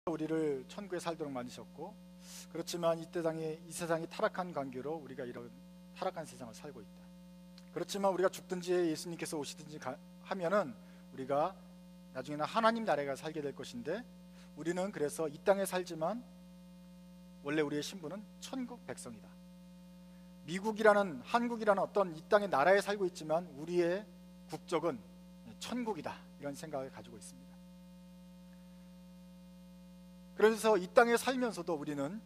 우리를 천국에 살도록 만드셨고, 그렇지만 이 세상이 타락한 관계로 우리가 이런 타락한 세상을 살고 있다. 그렇지만 우리가 죽든지 예수님께서 오시든지 하면은 우리가 나중에는 하나님 나라에 살게 될 것인데, 우리는 그래서 이 땅에 살지만 원래 우리의 신분은 천국 백성이다. 한국이라는 어떤 이 땅의 나라에 살고 있지만 우리의 국적은 천국이다, 이런 생각을 가지고 있습니다. 그래서 이 땅에 살면서도 우리는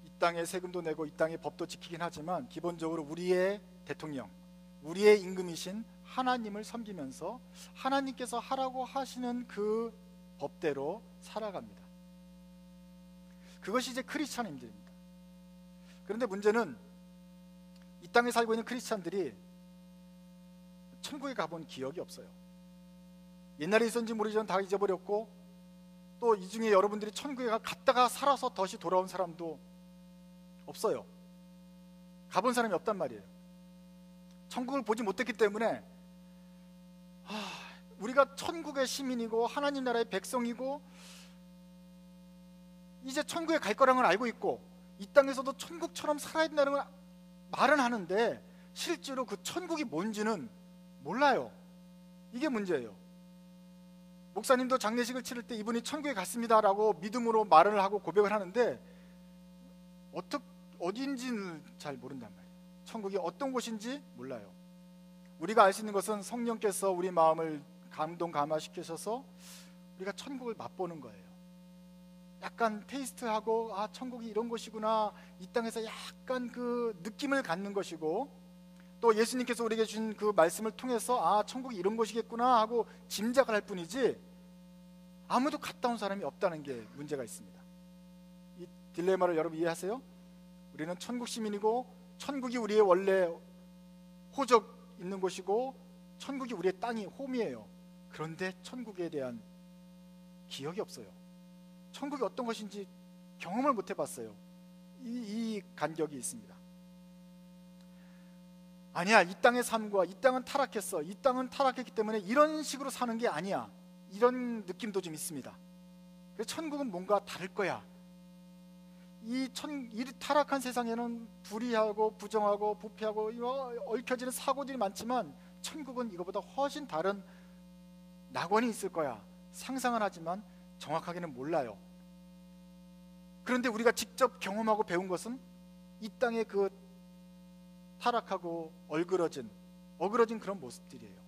이 땅에 세금도 내고 이 땅의 법도 지키긴 하지만 기본적으로 우리의 대통령, 우리의 임금이신 하나님을 섬기면서 하나님께서 하라고 하시는 그 법대로 살아갑니다. 그것이 이제 크리스찬인들입니다. 그런데 문제는 이 땅에 살고 있는 크리스찬들이 천국에 가본 기억이 없어요. 옛날에 있었는지 모르지만 다 잊어버렸고, 또 이 중에 여러분들이 천국에 갔다가 살아서 다시 돌아온 사람도 없어요. 가본 사람이 없단 말이에요. 천국을 보지 못했기 때문에 우리가 천국의 시민이고 하나님 나라의 백성이고 이제 천국에 갈 거라는 걸 알고 있고, 이 땅에서도 천국처럼 살아야 된다는 걸 말은 하는데 실제로 그 천국이 뭔지는 몰라요. 이게 문제예요. 목사님도 장례식을 치를 때 이분이 천국에 갔습니다 라고 믿음으로 말을 하고 고백을 하는데 어딘지는 잘 모른단 말이에요. 천국이 어떤 곳인지 몰라요. 우리가 알 수 있는 것은 성령께서 우리 마음을 감동감화시키셔서 우리가 천국을 맛보는 거예요. 약간 테이스트하고 천국이 이런 곳이구나, 이 땅에서 약간 그 느낌을 갖는 것이고, 또 예수님께서 우리에게 주신 그 말씀을 통해서 천국이 이런 곳이겠구나 하고 짐작을 할 뿐이지 아무도 갔다 온 사람이 없다는 게 문제가 있습니다. 이 딜레마를 여러분 이해하세요? 우리는 천국 시민이고 천국이 우리의 원래 호적 있는 곳이고 천국이 우리의 땅이 홈이에요. 그런데 천국에 대한 기억이 없어요. 천국이 어떤 것인지 경험을 못 해봤어요. 이 간격이 있습니다. 아니야, 이 땅의 삶과 이 땅은 타락했어, 이 땅은 타락했기 때문에 이런 식으로 사는 게 아니야, 이런 느낌도 좀 있습니다. 그래서 천국은 뭔가 다를 거야. 이 타락한 세상에는 불의하고 부정하고 부패하고 얽혀지는 사고들이 많지만 천국은 이거보다 훨씬 다른 낙원이 있을 거야. 상상은 하지만 정확하게는 몰라요. 그런데 우리가 직접 경험하고 배운 것은 이 땅의 그 타락하고 어그러진 그런 모습들이에요.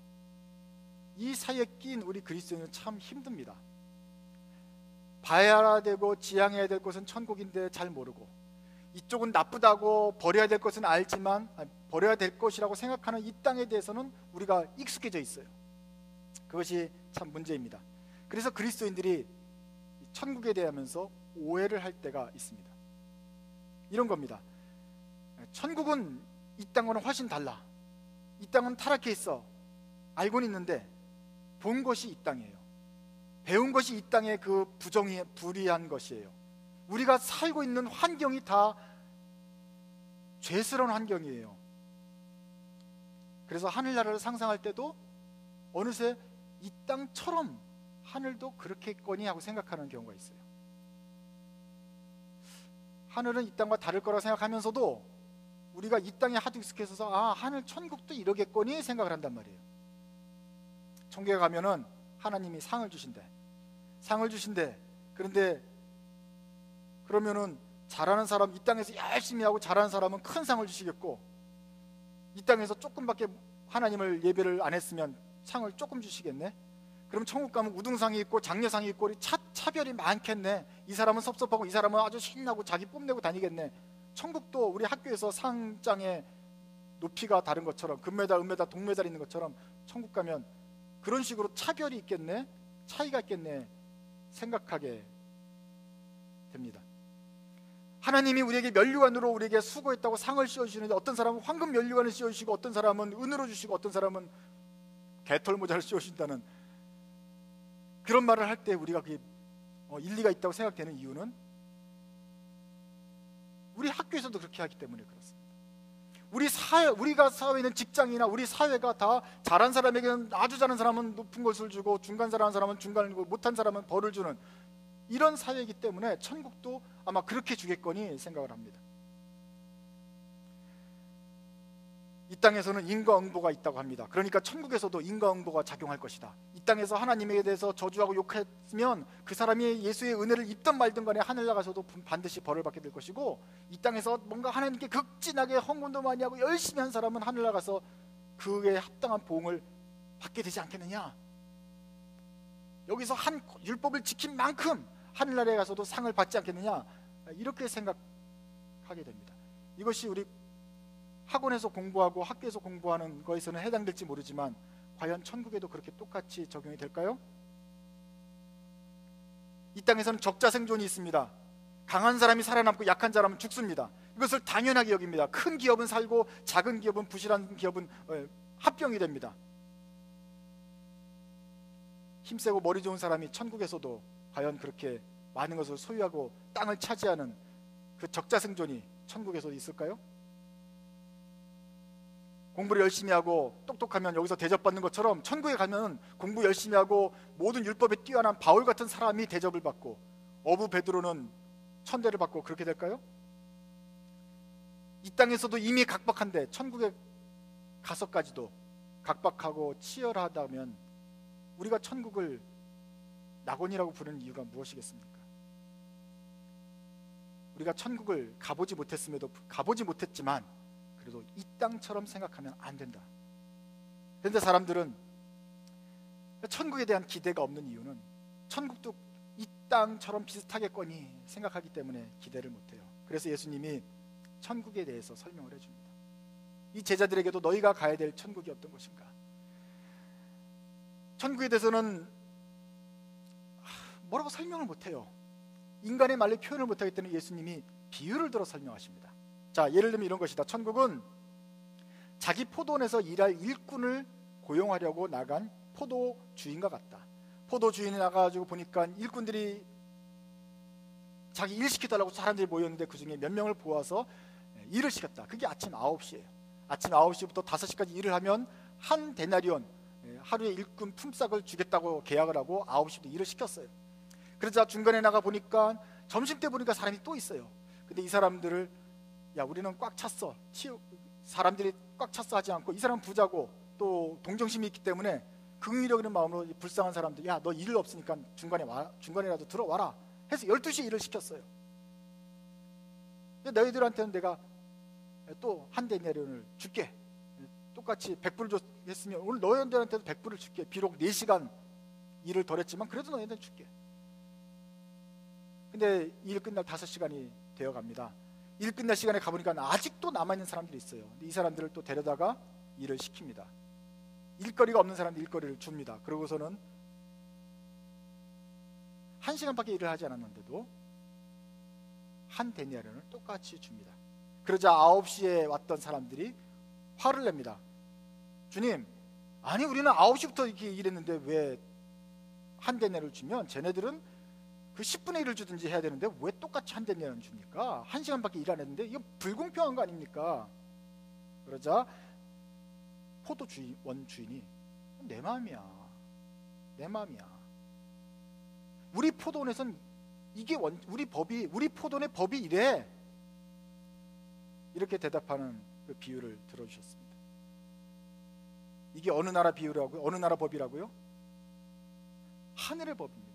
이 사이에 낀 우리 그리스도인은 참 힘듭니다. 봐야 되고 지향해야 될 것은 천국인데 잘 모르고, 이쪽은 나쁘다고 버려야 될 것은 알지만 버려야 될 것이라고 생각하는 이 땅에 대해서는 우리가 익숙해져 있어요. 그것이 참 문제입니다. 그래서 그리스도인들이 천국에 대하면서 오해를 할 때가 있습니다. 이런 겁니다. 천국은 이 땅과는 훨씬 달라. 이 땅은 타락해 있어. 알고는 있는데 본 것이 이 땅이에요. 배운 것이 이 땅의 그 불의한 것이에요. 우리가 살고 있는 환경이 다 죄스러운 환경이에요. 그래서 하늘나라를 상상할 때도 어느새 이 땅처럼 하늘도 그렇겠거니 하고 생각하는 경우가 있어요. 하늘은 이 땅과 다를 거라고 생각하면서도 우리가 이 땅에 하도 익숙해서 하늘 천국도 이러겠거니 생각을 한단 말이에요. 천국에 가면은 하나님이 상을 주신대. 그런데 그러면은 잘하는 사람, 이 땅에서 열심히 하고 잘하는 사람은 큰 상을 주시겠고, 이 땅에서 조금밖에 하나님을 예배를 안 했으면 상을 조금 주시겠네. 그럼 천국 가면 우등상이 있고 장려상이 있고 차별이 많겠네. 이 사람은 섭섭하고 이 사람은 아주 신나고 자기 뽐내고 다니겠네. 천국도 우리 학교에서 상장의 높이가 다른 것처럼, 금메달, 은메달, 동메달 있는 것처럼 천국 가면 그런 식으로 차별이 있겠네, 차이가 있겠네 생각하게 됩니다. 하나님이 우리에게 면류관으로 우리에게 수고했다고 상을 씌워주시는데, 어떤 사람은 황금 면류관을 씌워주시고 어떤 사람은 은으로 주시고 어떤 사람은 개털모자를 씌워주신다는 그런 말을 할 때 우리가 그게 일리가 있다고 생각되는 이유는 우리 학교에서도 그렇게 하기 때문에 그렇습니다. 우리가 사회에 있는 직장이나 우리 사회가 다 잘한 사람에게는 아주 잘한 사람은 높은 것을 주고 중간 잘한 사람은 중간을 주고 못한 사람은 벌을 주는 이런 사회이기 때문에 천국도 아마 그렇게 주겠거니 생각을 합니다. 이 땅에서는 인과응보가 있다고 합니다. 그러니까 천국에서도 인과응보가 작용할 것이다. 이 땅에서 하나님에 대해서 저주하고 욕했으면 그 사람이 예수의 은혜를 입든 말든 간에 하늘 나가서도 반드시 벌을 받게 될 것이고, 이 땅에서 뭔가 하나님께 극진하게 헌금도 많이 하고 열심히 한 사람은 하늘 나가서 그에 합당한 보응을 받게 되지 않겠느냐. 여기서 한 율법을 지킨 만큼 하늘나라에 가서도 상을 받지 않겠느냐, 이렇게 생각하게 됩니다. 이것이 우리 학원에서 공부하고 학교에서 공부하는 거에서는 해당될지 모르지만 과연 천국에도 그렇게 똑같이 적용이 될까요? 이 땅에서는 적자생존이 있습니다. 강한 사람이 살아남고 약한 사람은 죽습니다. 이것을 당연하게 여깁니다. 큰 기업은 살고 작은 기업은, 부실한 기업은 합병이 됩니다. 힘세고 머리 좋은 사람이 천국에서도 과연 그렇게 많은 것을 소유하고 땅을 차지하는 그 적자생존이 천국에서도 있을까요? 공부를 열심히 하고 똑똑하면 여기서 대접받는 것처럼 천국에 가면 공부 열심히 하고 모든 율법에 뛰어난 바울 같은 사람이 대접을 받고 어부 베드로는 천대를 받고 그렇게 될까요? 이 땅에서도 이미 각박한데 천국에 가서까지도 각박하고 치열하다면 우리가 천국을 낙원이라고 부르는 이유가 무엇이겠습니까? 우리가 천국을 가보지 못했지만 그래도 이 땅처럼 생각하면 안 된다. 그런데 사람들은 천국에 대한 기대가 없는 이유는 천국도 이 땅처럼 비슷하겠거니 생각하기 때문에 기대를 못해요. 그래서 예수님이 천국에 대해서 설명을 해줍니다. 이 제자들에게도 너희가 가야 될 천국이 어떤 것인가? 천국에 대해서는 뭐라고 설명을 못해요. 인간의 말로 표현을 못하기 때문에 예수님이 비유를 들어 설명하십니다. 자, 예를 들면 이런 것이다. 천국은 자기 포도원에서 일할 일꾼을 고용하려고 나간 포도 주인과 같다. 포도 주인이 나가가지고 보니까 일꾼들이 자기 일 시켜달라고 사람들이 모였는데 그 중에 몇 명을 모아서 일을 시켰다. 그게 아침 9시예요. 아침 9시부터 5시까지 일을 하면 한 데나리온, 하루에 일꾼 품삯을 주겠다고 계약을 하고 9시부터 일을 시켰어요. 그러자 중간에 나가 보니까 점심때 보니까 사람이 또 있어요. 근데 이 사람들을 야, 우리는 꽉 찼어. 사람들이 꽉 찼어 하지 않고 이 사람 부자고 또 동정심이 있기 때문에 긍휼히 여기는 마음으로 불쌍한 사람들, 야, 너 일 없으니까 중간에라도 들어와라 해서 12시에 일을 시켰어요. 너희들한테는 내가 또 한 데나리온을 줄게. 똑같이 100불을 했으면 오늘 너희들한테도 100불을 줄게. 비록 4시간 일을 덜 했지만 그래도 너희한테 줄게. 근데 일 끝날 5시간이 되어 갑니다. 일 끝날 시간에 가보니까 아직도 남아있는 사람들이 있어요. 이 사람들을 또 데려다가 일을 시킵니다. 일거리가 없는 사람들 일거리를 줍니다. 그러고서는 1시간밖에 일을 하지 않았는데도 한 데나리온을 똑같이 줍니다. 그러자 9시에 왔던 사람들이 화를 냅니다. 주님, 아니 우리는 9시부터 이렇게 일했는데 왜 한 데나리온을 주면 쟤네들은 그 10분의 1을 주든지 해야 되는데 왜 똑같이 한 데나리온을 줍니까? 1시간밖에 일 안 했는데 이거 불공평한 거 아닙니까? 그러자 포도원 주인이 내 마음이야. 우리 포도원에선 이게 우리 포도원의 법이 이래. 이렇게 대답하는 그 비유를 들어주셨습니다. 이게 어느 나라 비유라고요? 어느 나라 법이라고요? 하늘의 법입니다.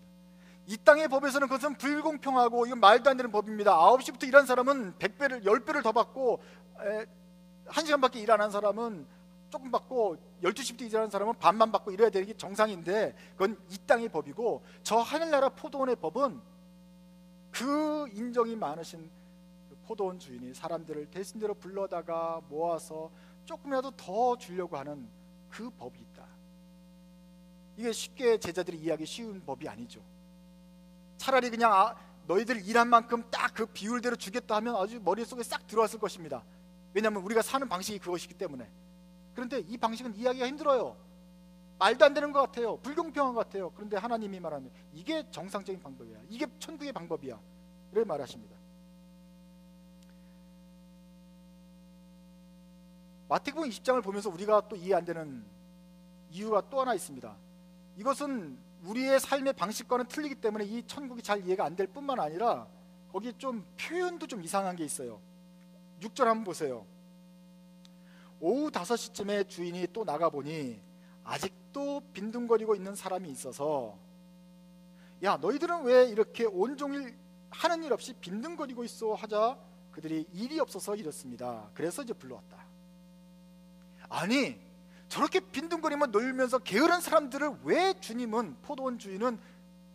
이 땅의 법에서는 그것은 불공평하고 이건 말도 안 되는 법입니다. 9시부터 일한 사람은 100배를 10배를 더 받고 1시간밖에 일 안 한 사람은 조금 받고 12시부터 일하는 사람은 반만 받고 이래야 되는 게 정상인데 그건 이 땅의 법이고, 저 하늘나라 포도원의 법은 그 인정이 많으신 포도원 주인이 사람들을 대신대로 불러다가 모아서 조금이라도 더 주려고 하는 그 법이 있다. 이게 쉽게 제자들이 이해하기 쉬운 법이 아니죠. 차라리 그냥 너희들 일한 만큼 딱 그 비율대로 주겠다 하면 아주 머릿속에 싹 들어왔을 것입니다. 왜냐하면 우리가 사는 방식이 그것이기 때문에. 그런데 이 방식은 이해하기가 힘들어요. 말도 안 되는 것 같아요. 불공평한 것 같아요. 그런데 하나님이 말하는 이게 정상적인 방법이야. 이게 천국의 방법이야. 이렇게 말하십니다. 마태복음 20장을 보면서 우리가 또 이해 안 되는 이유가 또 하나 있습니다. 이것은 우리의 삶의 방식과는 틀리기 때문에 이 천국이 잘 이해가 안 될 뿐만 아니라 거기에 좀 표현도 좀 이상한 게 있어요. 6절 한번 보세요. 오후 5시쯤에 주인이 또 나가보니 아직도 빈둥거리고 있는 사람이 있어서, 야, 너희들은 왜 이렇게 온종일 하는 일 없이 빈둥거리고 있어 하자 그들이 일이 없어서 이렇습니다. 그래서 이제 불러왔다. 아니, 저렇게 빈둥거리며 놀면서 게으른 사람들을 왜 주님은, 포도원 주인은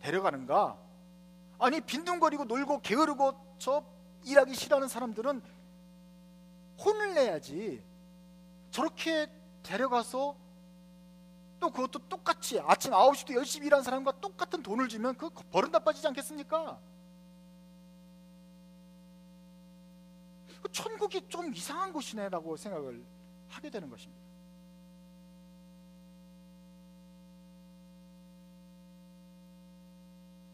데려가는가? 아니, 빈둥거리고 놀고 게으르고 저 일하기 싫어하는 사람들은 혼을 내야지. 저렇게 데려가서 또 그것도 똑같이 아침 9시도 열심히 일하는 사람과 똑같은 돈을 주면 그 버릇 나빠지지 않겠습니까? 천국이 좀 이상한 곳이네 라고 생각을 하게 되는 것입니다.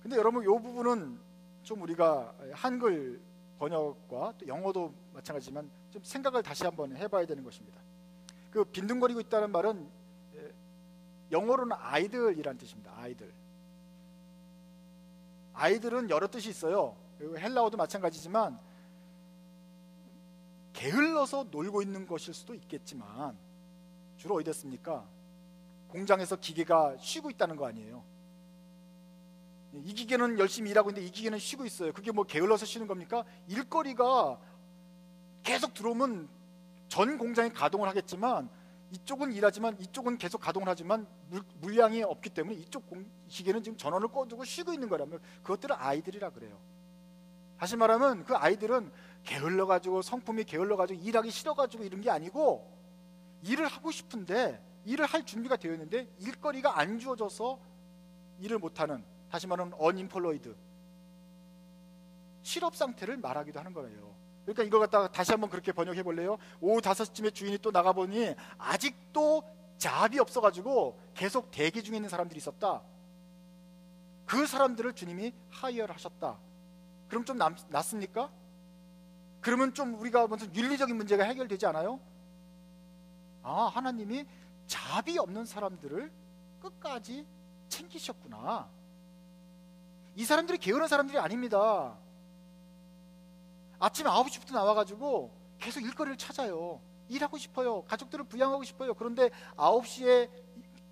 근데 여러분, 이 부분은 좀 우리가 한글 번역과 또 영어도 마찬가지지만 좀 생각을 다시 한번 해봐야 되는 것입니다. 그 빈둥거리고 있다는 말은 영어로는 아이들이란 뜻입니다. 아이들은 여러 뜻이 있어요. 헬라어도 마찬가지지만 게을러서 놀고 있는 것일 수도 있겠지만 주로 어디 됐습니까? 공장에서 기계가 쉬고 있다는 거 아니에요. 이 기계는 열심히 일하고 있는데 이 기계는 쉬고 있어요. 그게 뭐 게을러서 쉬는 겁니까? 일거리가 계속 들어오면 전 공장이 가동을 하겠지만 이쪽은 일하지만 이쪽은 계속 가동을 하지만 물량이 없기 때문에 이쪽 기계는 지금 전원을 꺼두고 쉬고 있는 거라면 그것들을 아이들이라 그래요. 다시 말하면 그 아이들은 게을러가지고, 성품이 게을러가지고, 일하기 싫어가지고 이런 게 아니고 일을 하고 싶은데 일을 할 준비가 되어 있는데 일거리가 안 주어져서 일을 못하는, 다시 말하면 unemployed, 실업 상태를 말하기도 하는 거예요. 그러니까 이걸 갖다가 다시 한번 그렇게 번역해 볼래요? 오후 5시쯤에 주인이 또 나가보니 아직도 잡이 없어가지고 계속 대기 중에 있는 사람들이 있었다. 그 사람들을 주님이 하이어를 하셨다. 그럼 좀 낫습니까? 그러면 좀 우리가 무슨 윤리적인 문제가 해결되지 않아요? 아, 하나님이 잡이 없는 사람들을 끝까지 챙기셨구나. 이 사람들이 게으른 사람들이 아닙니다. 아침 9시부터 나와가지고 계속 일거리를 찾아요. 일하고 싶어요. 가족들을 부양하고 싶어요. 그런데 9시에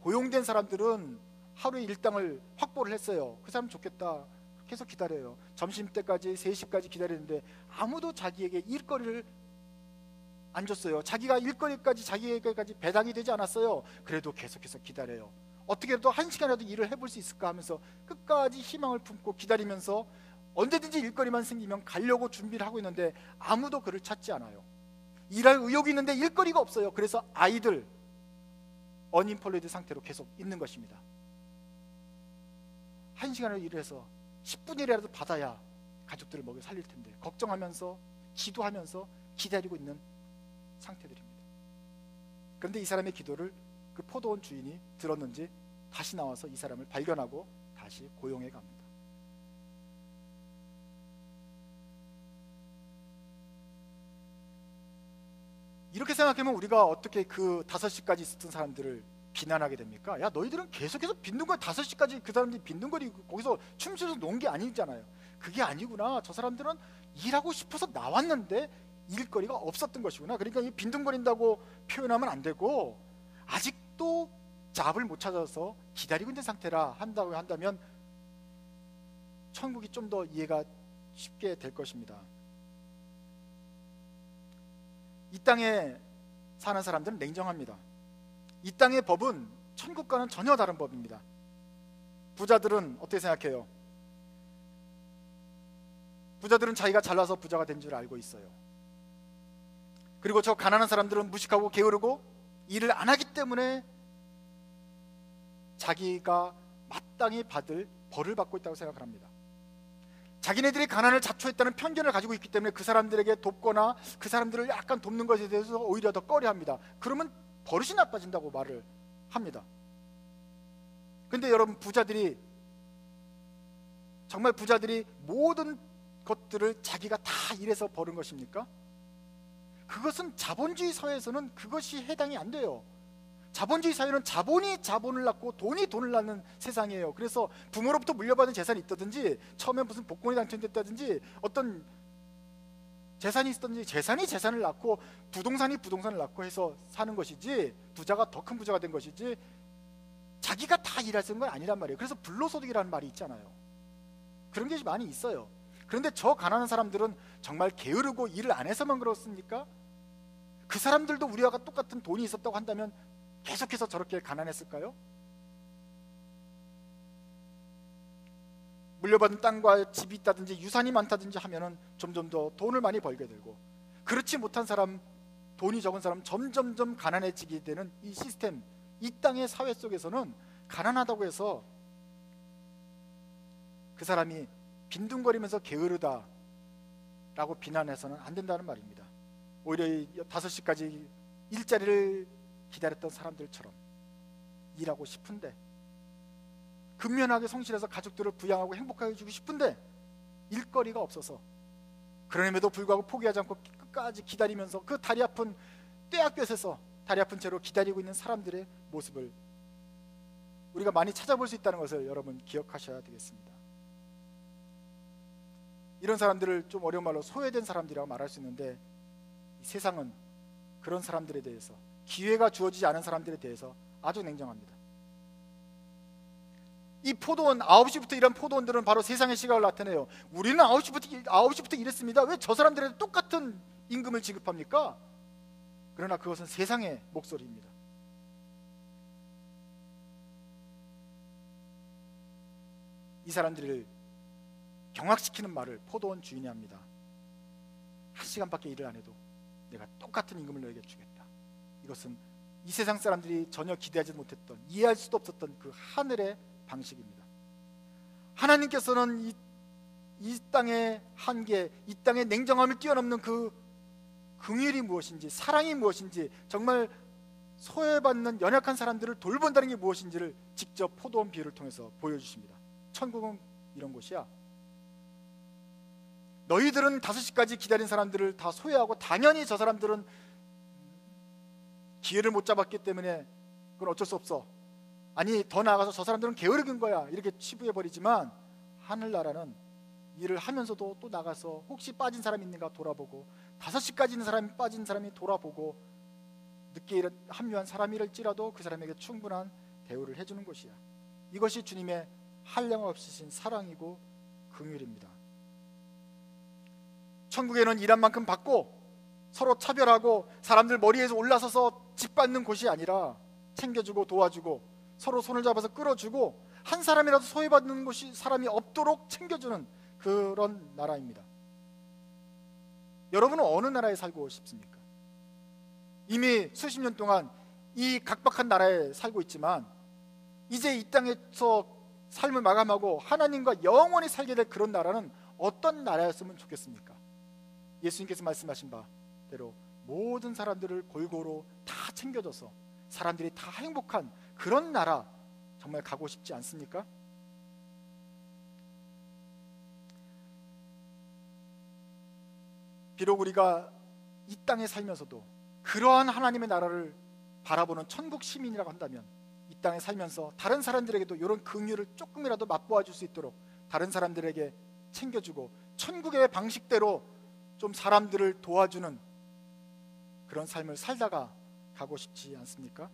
고용된 사람들은 하루의 일당을 확보를 했어요. 그 사람 좋겠다. 계속 기다려요. 점심때까지 3시까지 기다리는데 아무도 자기에게 일거리를 안 줬어요. 자기가 일거리까지 자기에게까지 배당이 되지 않았어요. 그래도 계속해서 기다려요. 어떻게 해도 1시간이라도 일을 해볼 수 있을까 하면서 끝까지 희망을 품고 기다리면서 언제든지 일거리만 생기면 가려고 준비를 하고 있는데 아무도 그를 찾지 않아요. 일할 의욕이 있는데 일거리가 없어요. 그래서 아이들, 언임플로이드 상태로 계속 있는 것입니다. 1시간을 일해서 10분이라도 받아야 가족들을 먹여 살릴 텐데 걱정하면서 기도하면서 기다리고 있는 상태들입니다. 그런데 이 사람의 기도를 그 포도원 주인이 들었는지 다시 나와서 이 사람을 발견하고 다시 고용해 갑니다. 이렇게 생각하면 우리가 어떻게 그 5시까지 있었던 사람들을 비난하게 됩니까? 야, 너희들은 계속해서 빈둥거리, 5시까지 그 사람들이 빈둥거리고 거기서 춤추면서 논 게 아니잖아요. 그게 아니구나. 저 사람들은 일하고 싶어서 나왔는데 일거리가 없었던 것이구나. 그러니까 이 빈둥거린다고 표현하면 안 되고 아직도 잡을 못 찾아서 기다리고 있는 상태라 한다고 한다면 천국이 좀 더 이해가 쉽게 될 것입니다. 이 땅에 사는 사람들은 냉정합니다. 이 땅의 법은 천국과는 전혀 다른 법입니다. 부자들은 어떻게 생각해요? 부자들은 자기가 잘나서 부자가 된 줄 알고 있어요. 그리고 저 가난한 사람들은 무식하고 게으르고 일을 안 하기 때문에 자기가 마땅히 받을 벌을 받고 있다고 생각을 합니다. 자기네들이 가난을 자초했다는 편견을 가지고 있기 때문에 그 사람들에게 돕거나 그 사람들을 약간 돕는 것에 대해서 오히려 더 꺼려합니다. 그러면 버릇이 나빠진다고 말을 합니다. 근데 여러분, 부자들이 정말 부자들이 모든 것들을 자기가 다 일해서 버는 것입니까? 그것은 자본주의 사회에서는 그것이 해당이 안 돼요. 자본주의 사회는 자본이 자본을 낳고 돈이 돈을 낳는 세상이에요. 그래서 부모로부터 물려받은 재산이 있다든지, 처음에 무슨 복권이 당첨됐다든지, 어떤 재산이 있었든지, 재산이 재산을 낳고 부동산이 부동산을 낳고 해서 사는 것이지, 부자가 더 큰 부자가 된 것이지, 자기가 다 일할 수 있는 건 아니란 말이에요. 그래서 불로소득이라는 말이 있잖아요. 그런 게 많이 있어요. 그런데 저 가난한 사람들은 정말 게으르고 일을 안 해서만 그렇습니까? 그 사람들도 우리와 똑같은 돈이 있었다고 한다면 계속해서 저렇게 가난했을까요? 물려받은 땅과 집이 있다든지 유산이 많다든지 하면은 점점 더 돈을 많이 벌게 되고, 그렇지 못한 사람, 돈이 적은 사람 점점점 가난해지게 되는 이 시스템, 이 땅의 사회 속에서는 가난하다고 해서 그 사람이 빈둥거리면서 게으르다라고 비난해서는 안 된다는 말입니다. 오히려 5시까지 일자리를 기다렸던 사람들처럼 일하고 싶은데, 근면하게 성실해서 가족들을 부양하고 행복하게 해주고 싶은데 일거리가 없어서, 그럼에도 불구하고 포기하지 않고 끝까지 기다리면서 그 다리 아픈 뙤약볕에서 다리 아픈 채로 기다리고 있는 사람들의 모습을 우리가 많이 찾아볼 수 있다는 것을 여러분 기억하셔야 되겠습니다. 이런 사람들을 좀 어려운 말로 소외된 사람들이라고 말할 수 있는데, 이 세상은 그런 사람들에 대해서, 기회가 주어지지 않은 사람들에 대해서 아주 냉정합니다. 이 포도원, 9시부터 일한 포도원들은 바로 세상의 시각을 나타내요. 우리는 9시부터 일했습니다. 왜 저 사람들에게 똑같은 임금을 지급합니까? 그러나 그것은 세상의 목소리입니다. 이 사람들을 경악시키는 말을 포도원 주인이 합니다. 1시간밖에 일을 안 해도 내가 똑같은 임금을 너에게 주겠다. 이것은 이 세상 사람들이 전혀 기대하지 못했던, 이해할 수도 없었던 그 하늘의 방식입니다. 하나님께서는 이 땅의 한계, 이 땅의 냉정함을 뛰어넘는 그 긍휼이 무엇인지, 사랑이 무엇인지, 정말 소외받는 연약한 사람들을 돌본다는 게 무엇인지를 직접 포도원 비유를 통해서 보여주십니다. 천국은 이런 곳이야. 너희들은 5시까지 기다린 사람들을 다 소외하고, 당연히 저 사람들은 기회를 못 잡았기 때문에 그건 어쩔 수 없어. 아니, 더 나아가서 저 사람들은 게으르긴 거야, 이렇게 치부해버리지만, 하늘나라는 일을 하면서도 또 나가서 혹시 빠진 사람이 있는가 돌아보고, 5시까지 있는 사람이 빠진 사람이 돌아보고, 늦게 합류한 사람이랄지라도 그 사람에게 충분한 대우를 해주는 곳이야. 이것이 주님의 한량없으신 사랑이고 긍휼입니다. 천국에는 일한 만큼 받고 서로 차별하고 사람들 머리에서 올라서서 짓밟는 곳이 아니라, 챙겨주고 도와주고 서로 손을 잡아서 끌어주고, 한 사람이라도 소외받는 곳이 사람이 없도록 챙겨주는 그런 나라입니다. 여러분은 어느 나라에 살고 싶습니까? 이미 수십 년 동안 이 각박한 나라에 살고 있지만, 이제 이 땅에서 삶을 마감하고 하나님과 영원히 살게 될 그런 나라는 어떤 나라였으면 좋겠습니까? 예수님께서 말씀하신 바대로 모든 사람들을 골고루 다 챙겨줘서 사람들이 다 행복한 그런 나라, 정말 가고 싶지 않습니까? 비록 우리가 이 땅에 살면서도 그러한 하나님의 나라를 바라보는 천국 시민이라고 한다면, 이 땅에 살면서 다른 사람들에게도 이런 긍휼을 조금이라도 맛보아 줄 수 있도록 다른 사람들에게 챙겨주고, 천국의 방식대로 좀 사람들을 도와주는 그런 삶을 살다가 가고 싶지 않습니까?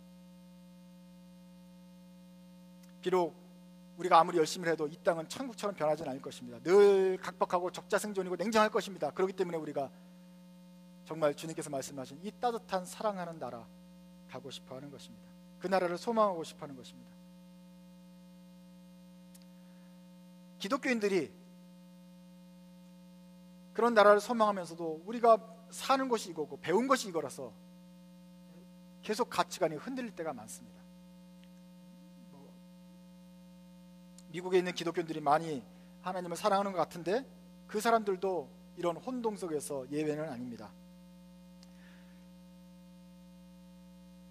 비록 우리가 아무리 열심히 해도 이 땅은 천국처럼 변하지는 않을 것입니다. 늘 각박하고 적자생존이고 냉정할 것입니다. 그렇기 때문에 우리가 정말 주님께서 말씀하신 이 따뜻한 사랑하는 나라 가고 싶어 하는 것입니다. 그 나라를 소망하고 싶어 하는 것입니다. 기독교인들이 그런 나라를 소망하면서도 우리가 사는 것이 이거고 배운 것이 이거라서 계속 가치관이 흔들릴 때가 많습니다. 미국에 있는 기독교인들이 많이 하나님을 사랑하는 것 같은데, 그 사람들도 이런 혼동 속에서 예외는 아닙니다.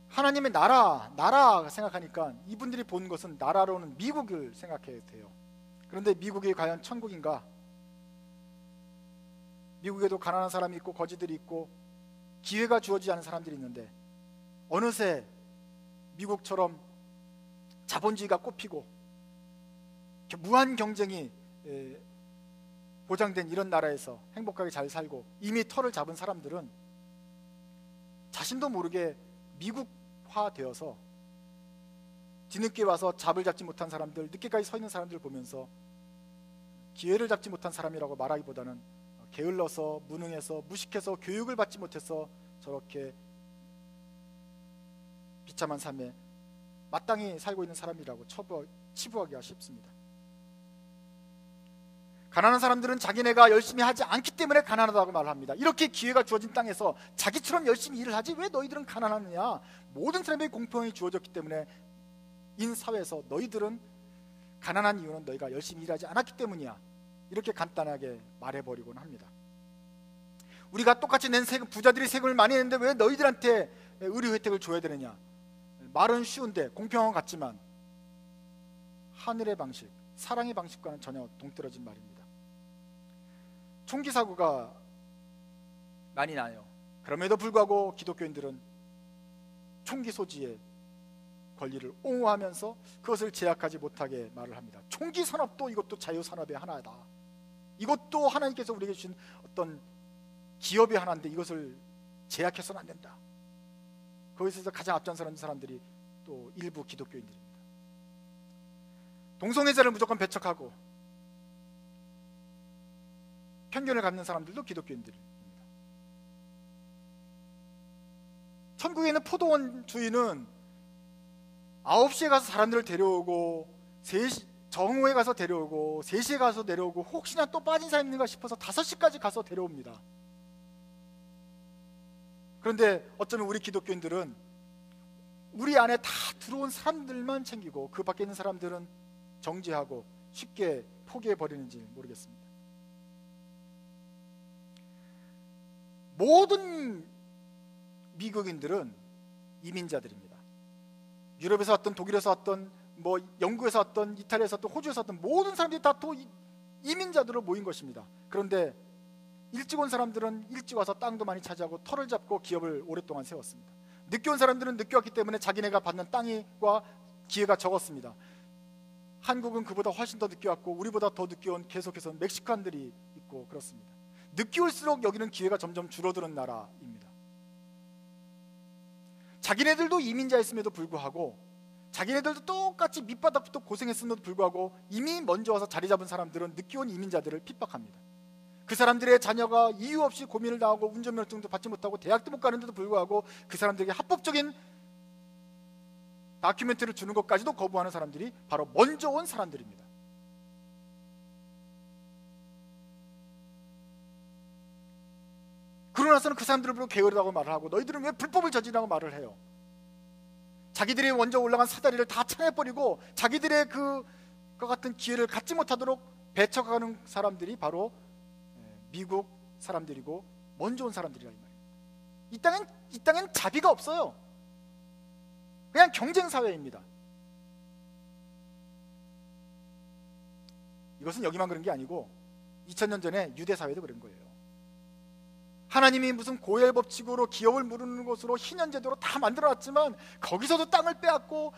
하나님의 나라 생각하니까 이분들이 본 것은, 나라로는 미국을 생각해야 돼요. 그런데 미국이 과연 천국인가? 미국에도 가난한 사람이 있고 거지들이 있고 기회가 주어지지 않은 사람들이 있는데 어느새 미국처럼 자본주의가 꽃피고 무한 경쟁이 보장된 이런 나라에서 행복하게 잘 살고 이미 터를 잡은 사람들은 자신도 모르게 미국화되어서 뒤늦게 와서 잡을 잡지 못한 사람들, 늦게까지 서 있는 사람들을 보면서 기회를 잡지 못한 사람이라고 말하기보다는 게을러서, 무능해서, 무식해서, 교육을 받지 못해서 저렇게 비참한 삶에 마땅히 살고 있는 사람이라고 치부하기가 쉽습니다. 가난한 사람들은 자기네가 열심히 하지 않기 때문에 가난하다고 말합니다. 이렇게 기회가 주어진 땅에서 자기처럼 열심히 일을 하지 왜 너희들은 가난하느냐? 모든 사람에게 공평히 주어졌기 때문에 인 사회에서 너희들은 가난한 이유는 너희가 열심히 일하지 않았기 때문이야. 이렇게 간단하게 말해버리곤 합니다. 우리가 똑같이 낸 세금, 부자들이 세금을 많이 냈는데 왜 너희들한테 의료 혜택을 줘야 되느냐? 말은 쉬운데 공평한 것 같지만 하늘의 방식, 사랑의 방식과는 전혀 동떨어진 말입니다. 총기 사고가 많이 나요. 그럼에도 불구하고 기독교인들은 총기 소지의 권리를 옹호하면서 그것을 제약하지 못하게 말을 합니다. 총기 산업도 이것도 자유산업의 하나다. 이것도 하나님께서 우리에게 주신 어떤 기업의 하나인데 이것을 제약해서는 안 된다. 거기서 가장 앞장서는 사람들이 또 일부 기독교인들입니다. 동성애자를 무조건 배척하고 편견을 갖는 사람들도 기독교인들입니다. 천국에 있는 포도원 주인은 9시에 가서 사람들을 데려오고 3시, 정오에 가서 데려오고 3시에 가서 데려오고 혹시나 또 빠진 사람 있는가 싶어서 5시까지 가서 데려옵니다. 그런데 어쩌면 우리 기독교인들은 우리 안에 다 들어온 사람들만 챙기고 그 밖에 있는 사람들은 정지하고 쉽게 포기해버리는지 모르겠습니다. 모든 미국인들은 이민자들입니다. 유럽에서 왔던, 독일에서 왔던, 영국에서 왔던, 이탈리아에서 왔던, 호주에서 왔던 모든 사람들이 다 이민자들로 모인 것입니다. 그런데 일찍 온 사람들은 일찍 와서 땅도 많이 차지하고 터를 잡고 기업을 오랫동안 세웠습니다. 늦게 온 사람들은 늦게 왔기 때문에 자기네가 받는 땅과 기회가 적었습니다. 한국은 그보다 훨씬 더 늦게 왔고 우리보다 더 늦게 온 계속해서 멕시칸들이 있고 그렇습니다. 늦게 올수록 여기는 기회가 점점 줄어드는 나라입니다. 자기네들도 이민자였음에도 불구하고 자기네들도 똑같이 밑바닥부터 고생했음에도 불구하고 이미 먼저 와서 자리 잡은 사람들은 늦게 온 이민자들을 핍박합니다. 그 사람들의 자녀가 이유 없이 고민을 당하고 운전면허증도 받지 못하고 대학도 못 가는데도 불구하고 그 사람들에게 합법적인 다큐멘트를 주는 것까지도 거부하는 사람들이 바로 먼저 온 사람들입니다. 그러고 나서는 그 사람들을 보고 게으르다고 말을 하고 너희들은 왜 불법을 저지르라고 말을 해요. 자기들이 먼저 올라간 사다리를 다 차내버리고 자기들의 그 같은 기회를 갖지 못하도록 배척하는 사람들이 바로 미국 사람들이고 먼저 온 사람들이라 이 말입니다. 이 땅엔 자비가 없어요. 그냥 경쟁 사회입니다. 이것은 여기만 그런 게 아니고 2000년 전에 유대 사회도 그런 거예요. 하나님이 무슨 고엘 법칙으로 기업을 무르는 것으로 희년 제도로 다 만들어놨지만 거기서도 땅을 빼앗고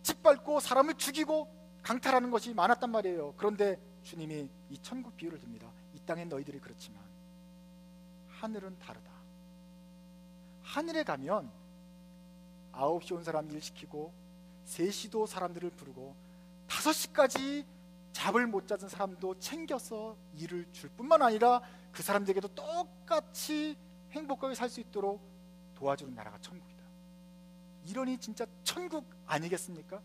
짓밟고 사람을 죽이고 강탈하는 것이 많았단 말이에요. 그런데 주님이 이 천국 비유를 듭니다. 이 땅엔 너희들이 그렇지만 하늘은 다르다. 하늘에 가면 9시 온 사람 일 시키고 3시도 사람들을 부르고 5시까지 잡을 못 잡은 사람도 챙겨서 일을 줄 뿐만 아니라 그 사람들에게도 똑같이 행복하게 살 수 있도록 도와주는 나라가 천국이다. 이러니 진짜 천국 아니겠습니까?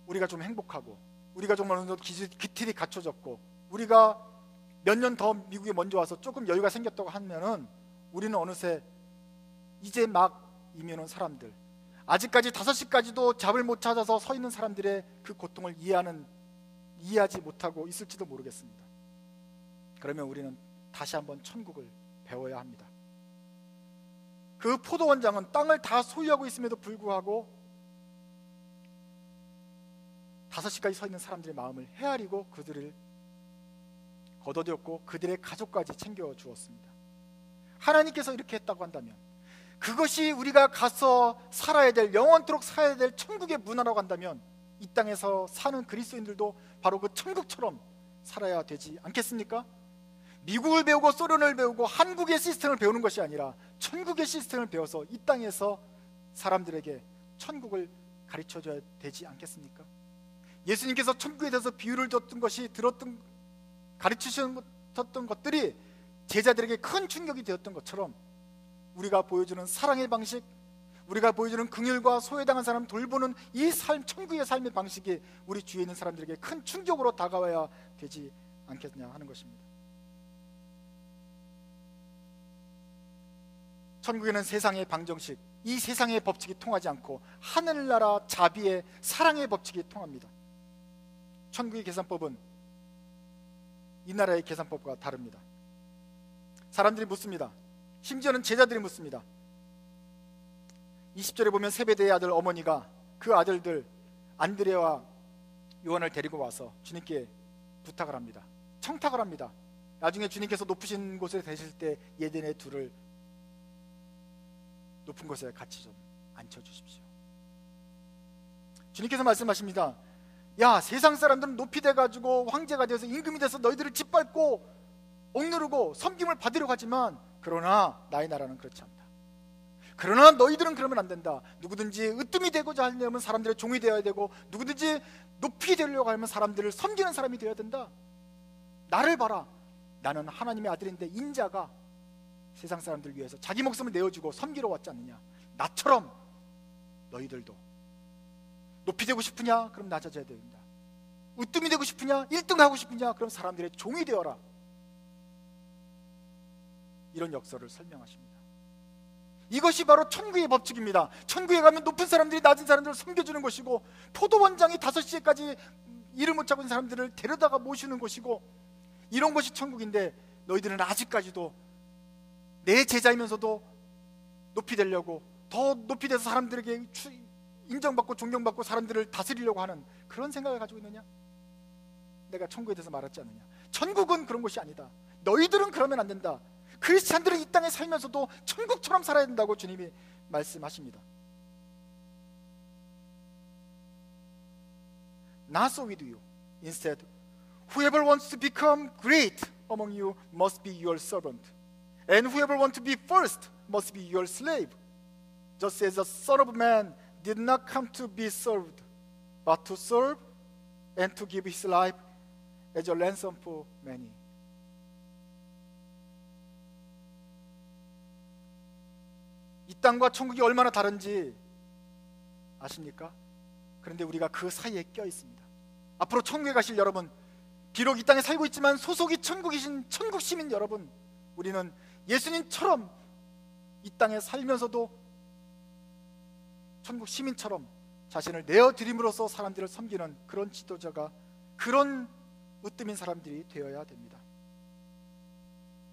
우리가 좀 행복하고 우리가 정말 어느 정도 기틀이 갖춰졌고 우리가 몇 년 더 미국에 먼저 와서 조금 여유가 생겼다고 하면은 우리는 어느새 이제 막 이민 온 사람들, 아직까지 5시까지도 잡을 못 찾아서 서 있는 사람들의 그 고통을 이해하지 못하고 있을지도 모르겠습니다. 그러면 우리는 다시 한번 천국을 배워야 합니다. 그 포도원장은 땅을 다 소유하고 있음에도 불구하고 5시까지 서 있는 사람들의 마음을 헤아리고 그들을 걷어들였고 그들의 가족까지 챙겨 주었습니다. 하나님께서 이렇게 했다고 한다면 그것이 우리가 가서 살아야 될, 영원토록 살아야 될 천국의 문화라고 한다면 이 땅에서 사는 그리스도인들도 바로 그 천국처럼 살아야 되지 않겠습니까? 미국을 배우고 소련을 배우고 한국의 시스템을 배우는 것이 아니라 천국의 시스템을 배워서 이 땅에서 사람들에게 천국을 가르쳐줘야 되지 않겠습니까? 예수님께서 천국에 대해서 비유를 줬던 것이 가르치셨던 것들이 제자들에게 큰 충격이 되었던 것처럼 우리가 보여주는 사랑의 방식, 우리가 보여주는 긍휼과 소외당한 사람 돌보는 이 삶, 천국의 삶의 방식이 우리 주위에 있는 사람들에게 큰 충격으로 다가와야 되지 않겠냐 하는 것입니다. 천국에는 세상의 방정식, 이 세상의 법칙이 통하지 않고 하늘나라 자비의 사랑의 법칙이 통합니다. 천국의 계산법은 이 나라의 계산법과 다릅니다. 사람들이 묻습니다. 심지어는 제자들이 묻습니다. 20절에 보면 세베대의 아들 어머니가 그 아들들 안드레와 요한을 데리고 와서 주님께 부탁을 합니다. 청탁을 합니다. 나중에 주님께서 높으신 곳에 계실 때 얘네네 둘을 높은 곳에 같이 좀 앉혀주십시오. 주님께서 말씀하십니다. 야, 세상 사람들은 높이 돼가지고 황제가 되어서 임금이 돼서 너희들을 짓밟고 억누르고 섬김을 받으려고 하지만 그러나 나의 나라는 그렇지 않다. 그러나 너희들은 그러면 안 된다. 누구든지 으뜸이 되고자 하려면 사람들의 종이 되어야 되고 누구든지 높이 되려고 하면 사람들을 섬기는 사람이 되어야 된다. 나를 봐라. 나는 하나님의 아들인데 인자가 세상 사람들을 위해서 자기 목숨을 내어주고 섬기러 왔지 않느냐. 나처럼 너희들도 높이 되고 싶으냐? 그럼 낮아져야 된다. 으뜸이 되고 싶으냐? 1등 하고 싶으냐? 그럼 사람들의 종이 되어라. 이런 역설을 설명하십니다. 이것이 바로 천국의 법칙입니다. 천국에 가면 높은 사람들이 낮은 사람들을 섬겨주는 것이고 포도원장이 5시에까지 일을 못 하고 있는 사람들을 데려다가 모시는 것이고 이런 것이 천국인데 너희들은 아직까지도 내 제자이면서도 높이 되려고 더 높이 돼서 사람들에게 인정받고 존경받고 사람들을 다스리려고 하는 그런 생각을 가지고 있느냐? 내가 천국에 대해서 말했지 않느냐? 천국은 그런 것이 아니다. 너희들은 그러면 안 된다. 크리스찬들은 이 땅에 살면서도 천국처럼 살아야 된다고 주님이 말씀하십니다. Not so with you. Instead, whoever wants to become great among you must be your servant. And whoever wants to be first must be your slave. Just as the Son of Man did not come to be served, but to serve and to give his life as a ransom for many. 이 땅과 천국이 얼마나 다른지 아십니까? 그런데 우리가 그 사이에 껴 있습니다. 앞으로 천국에 가실 여러분, 비록 이 땅에 살고 있지만 소속이 천국이신 천국 시민 여러분, 우리는 예수님처럼 이 땅에 살면서도 천국 시민처럼 자신을 내어드림으로써 사람들을 섬기는 그런 지도자가, 그런 으뜸인 사람들이 되어야 됩니다.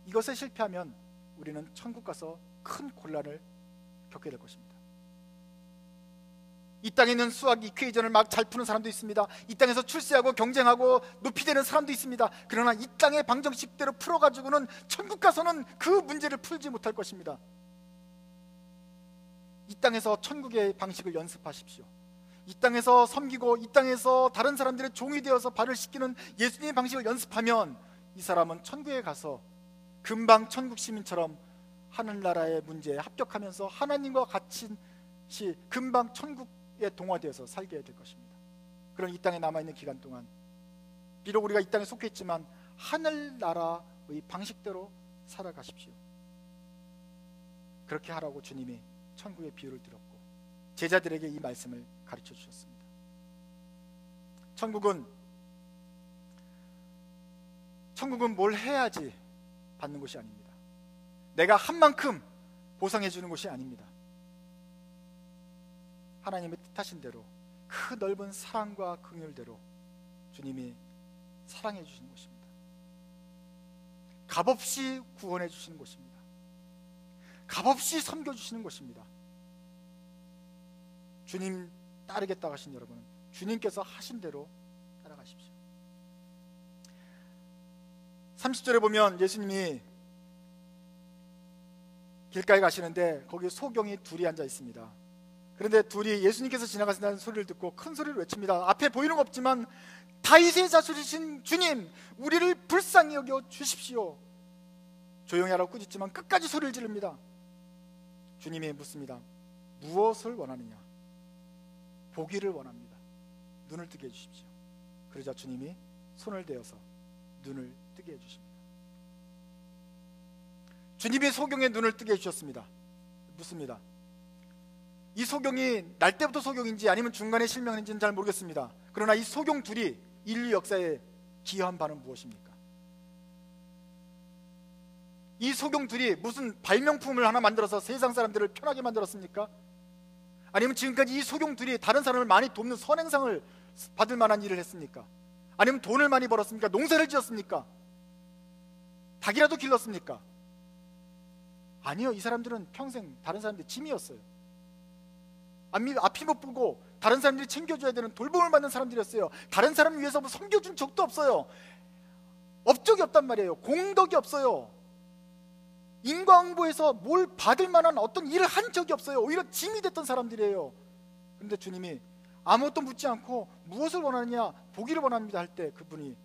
이것에 실패하면 우리는 천국 가서 큰 곤란을 겪게 될 것입니다. 이 땅에 있는 수학 이퀘이션을 막 잘 푸는 사람도 있습니다. 이 땅에서 출세하고 경쟁하고 높이 되는 사람도 있습니다. 그러나 이 땅의 방정식대로 풀어가지고는 천국 가서는 그 문제를 풀지 못할 것입니다. 이 땅에서 천국의 방식을 연습하십시오. 이 땅에서 섬기고 이 땅에서 다른 사람들의 종이 되어서 발을 씻기는 예수님의 방식을 연습하면 이 사람은 천국에 가서 금방 천국 시민처럼 하늘나라의 문제에 합격하면서 하나님과 같이 금방 천국에 동화되어서 살게 될 것입니다. 그럼 이 땅에 남아있는 기간 동안 비록 우리가 이 땅에 속해 있지만 하늘나라의 방식대로 살아가십시오. 그렇게 하라고 주님이 천국의 비유를 들었고 제자들에게 이 말씀을 가르쳐 주셨습니다. 천국은 뭘 해야지 받는 것이 아닙니다. 내가 한 만큼 보상해 주는 것이 아닙니다. 하나님의 뜻하신 대로 그 넓은 사랑과 긍휼대로 주님이 사랑해 주시는 것입니다. 값없이 구원해 주시는 것입니다. 값없이 섬겨 주시는 것입니다. 주님 따르겠다고 하신 여러분은 주님께서 하신 대로 따라가십시오. 30절에 보면 예수님이 길가에 가시는데 거기 소경이 둘이 앉아 있습니다. 그런데 둘이 예수님께서 지나가신다는 소리를 듣고 큰 소리를 외칩니다. 앞에 보이는 거 없지만 다윗의 자손이신 주님, 우리를 불쌍히 여겨 주십시오. 조용히 하라고 꾸짖지만 끝까지 소리를 지릅니다. 주님이 묻습니다. 무엇을 원하느냐? 보기를 원합니다. 눈을 뜨게 해주십시오. 그러자 주님이 손을 대어서 눈을 뜨게 해주십니다. 주님이 소경의 눈을 뜨게 해주셨습니다. 묻습니다. 이 소경이 날 때부터 소경인지 아니면 중간에 실명인지는 잘 모르겠습니다. 그러나 이 소경 둘이 인류 역사에 기여한 바는 무엇입니까? 이 소경 둘이 무슨 발명품을 하나 만들어서 세상 사람들을 편하게 만들었습니까? 아니면 지금까지 이 소경 둘이 다른 사람을 많이 돕는 선행상을 받을 만한 일을 했습니까? 아니면 돈을 많이 벌었습니까? 농사를 지었습니까? 닭이라도 길렀습니까? 아니요, 이 사람들은 평생 다른 사람들의 짐이었어요. 앞이 못 보고 다른 사람들이 챙겨줘야 되는 돌봄을 받는 사람들이었어요. 다른 사람을 위해서 뭐 섬겨준 적도 없어요. 업적이 없단 말이에요. 공덕이 없어요. 인과응보에서 뭘 받을 만한 어떤 일을 한 적이 없어요. 오히려 짐이 됐던 사람들이에요. 그런데 주님이 아무것도 묻지 않고 무엇을 원하느냐, 보기를 원합니다 할 때 그분이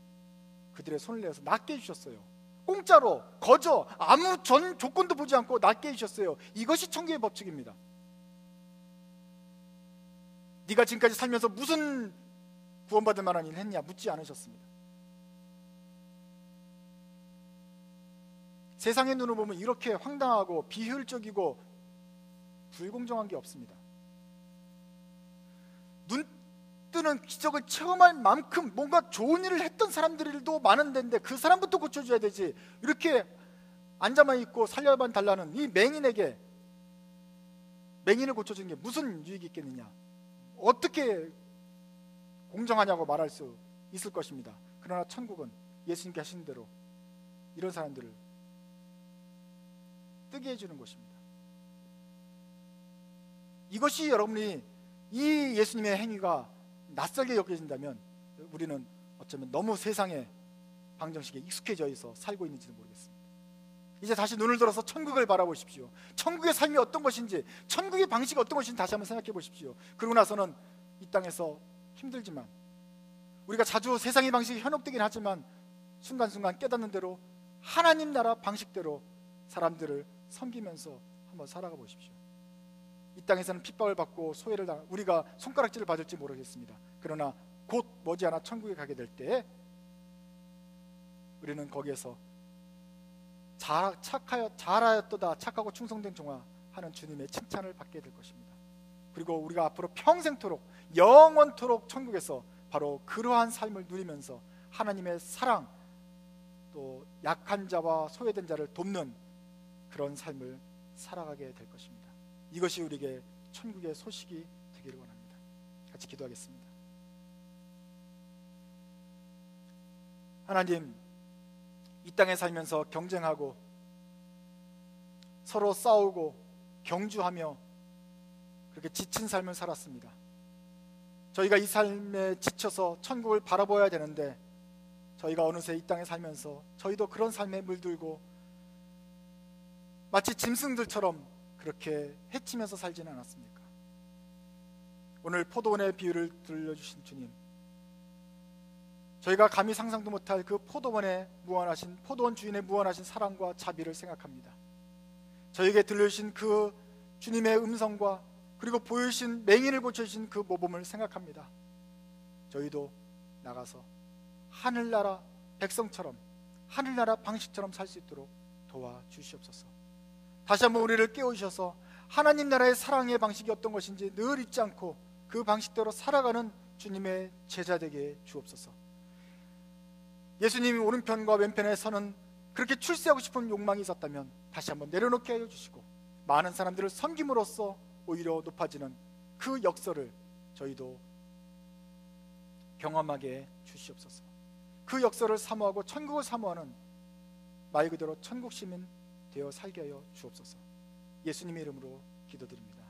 그들의 손을 내어서 낫게 해주셨어요. 공짜로, 거저, 아무 전 조건도 보지 않고 낫게 해주셨어요. 이것이 천국의 법칙입니다. 네가 지금까지 살면서 무슨 구원받을 만한 일을 했냐 묻지 않으셨습니다. 세상의 눈으로 보면 이렇게 황당하고 비효율적이고 불공정한 게 없습니다. 눈 뜨는 기적을 체험할 만큼 뭔가 좋은 일을 했던 사람들도 많은데 그 사람부터 고쳐줘야 되지, 이렇게 앉아만 있고 살려만 달라는 이 맹인에게 맹인을 고쳐주는 게 무슨 유익이 있겠느냐, 어떻게 공정하냐고 말할 수 있을 것입니다. 그러나 천국은 예수님께 하신 대로 이런 사람들을 뜨게 해주는 것입니다. 이것이 여러분이 이 예수님의 행위가 낯설게 여겨진다면 우리는 어쩌면 너무 세상의 방정식에 익숙해져 있어 살고 있는지도 모르겠습니다. 이제 다시 눈을 들어서 천국을 바라보십시오. 천국의 삶이 어떤 것인지, 천국의 방식이 어떤 것인지 다시 한번 생각해 보십시오. 그러고 나서는 이 땅에서 힘들지만, 우리가 자주 세상의 방식이 현혹되긴 하지만 순간순간 깨닫는 대로 하나님 나라 방식대로 사람들을 섬기면서 한번 살아가 보십시오. 이 땅에서는 핍박을 받고 소외를 당하고 우리가 손가락질을 받을지 모르겠습니다. 그러나 곧 머지않아 천국에 가게 될 때 우리는 거기에서 잘하였도다 착하고 충성된 종아 하는 주님의 칭찬을 받게 될 것입니다. 그리고 우리가 앞으로 평생토록 영원토록 천국에서 바로 그러한 삶을 누리면서 하나님의 사랑, 또 약한 자와 소외된 자를 돕는 그런 삶을 살아가게 될 것입니다. 이것이 우리에게 천국의 소식이 되기를 원합니다. 같이 기도하겠습니다. 하나님, 이 땅에 살면서 경쟁하고 서로 싸우고 경주하며 그렇게 지친 삶을 살았습니다. 저희가 이 삶에 지쳐서 천국을 바라봐야 되는데 저희가 어느새 이 땅에 살면서 저희도 그런 삶에 물들고 마치 짐승들처럼 그렇게 해치면서 살지는 않았습니까? 오늘 포도원의 비유를 들려주신 주님, 저희가 감히 상상도 못할 그 포도원의 무한하신, 포도원 주인의 무한하신 사랑과 자비를 생각합니다. 저에게 들려주신 그 주님의 음성과 그리고 보여주신 맹인을 고쳐주신 그 모범을 생각합니다. 저희도 나가서 하늘나라 백성처럼, 하늘나라 방식처럼 살 수 있도록 도와주시옵소서. 다시 한번 우리를 깨우셔서 하나님 나라의 사랑의 방식이 어떤 것인지 늘 잊지 않고 그 방식대로 살아가는 주님의 제자 되게 주옵소서. 예수님이 오른편과 왼편에 서는 그렇게 출세하고 싶은 욕망이 있었다면 다시 한번 내려놓게 하여 주시고, 많은 사람들을 섬김으로써 오히려 높아지는 그 역설을 저희도 경험하게 주시옵소서. 그 역설을 사모하고 천국을 사모하는 말 그대로 천국 시민 되어 살게 하여 주옵소서. 예수님의 이름으로 기도드립니다.